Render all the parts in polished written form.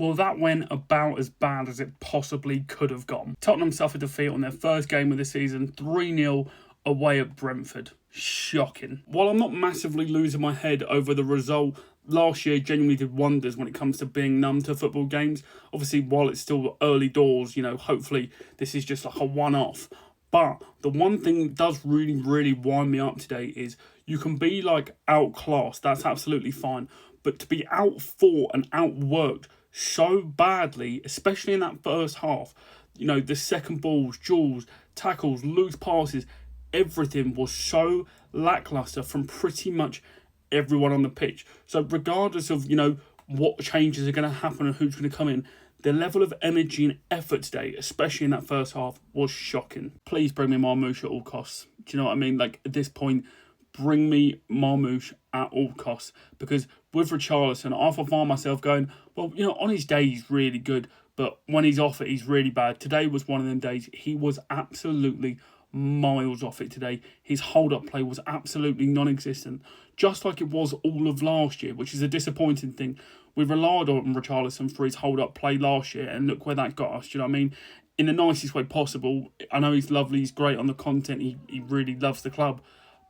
Well, that went about as bad as it possibly could have gone. Tottenham suffered defeat on their first game of the season, 3-0 away at Brentford. Shocking. While I'm not massively losing my head over the result, last year genuinely did wonders when it comes to being numb to football games. Obviously, while it's still early doors, hopefully this is just like a one-off. But the one thing that does really, really wind me up today is you can be like outclassed, that's absolutely fine. But to be outfought and outworked so badly, especially in that first half, the second balls, duels, tackles, loose passes, everything was so lackluster from pretty much everyone on the pitch. So regardless of, what changes are going to happen and who's going to come in, the level of energy and effort today, especially in that first half, was shocking. Please bring me Marmoush at all costs. Do you know what I mean? Like, at this point, bring me Marmoush at all costs. Because with Richarlison, I find myself going, well, on his day, he's really good. But when he's off it, he's really bad. Today was one of them days. He was absolutely miles off it today. His hold-up play was absolutely non-existent. Just like it was all of last year, which is a disappointing thing. We relied on Richarlison for his hold-up play last year, and look where that got us. Do you know what I mean? In the nicest way possible. I know he's lovely, he's great on the content, he really loves the club.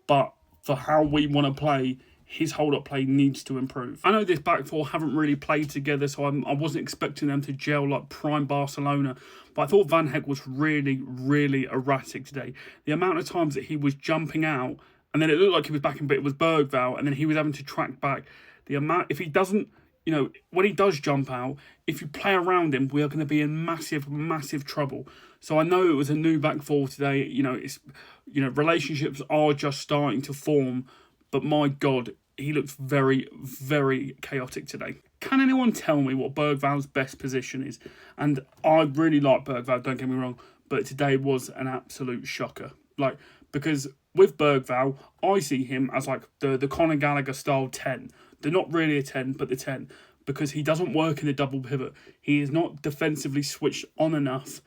But for how we want to play, his hold-up play needs to improve. I know this back four haven't really played together, so I wasn't expecting them to gel like prime Barcelona. But I thought Van Dijk was really, really erratic today. The amount of times that he was jumping out, and then it looked like he was backing, but it was Bergvall, and then he was having to track back. The amount, if he doesn't, when he does jump out, if you play around him, we are going to be in massive, massive trouble. So I know it was a new back four today. Relationships are just starting to form, but my God, he looks very, very chaotic today. Can anyone tell me what Bergvall's best position is? And I really like Bergvall, don't get me wrong, but today was an absolute shocker. Because with Bergvall, I see him as like the Conor Gallagher style 10. They're not really a 10, but the 10. Because he doesn't work in a double pivot. He is not defensively switched on enough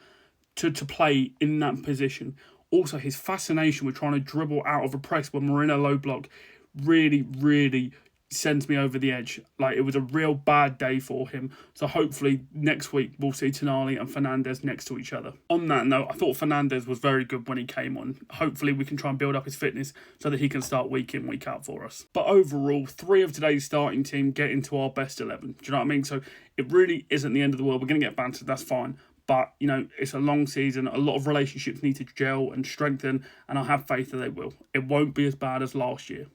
to play in that position. Also, his fascination with trying to dribble out of a press when we're in a low block really, really sends me over the edge. Like, it was a real bad day for him. So hopefully next week we'll see Tonali and Fernandes next to each other. On that note, I thought Fernandes was very good when he came on. Hopefully we can try and build up his fitness so that he can start week in, week out for us. But overall, 3 of today's starting team get into our best 11. Do you know what I mean? So it really isn't the end of the world. We're going to get bantered, that's fine. But, it's a long season. A lot of relationships need to gel and strengthen, and I have faith that they will. It won't be as bad as last year.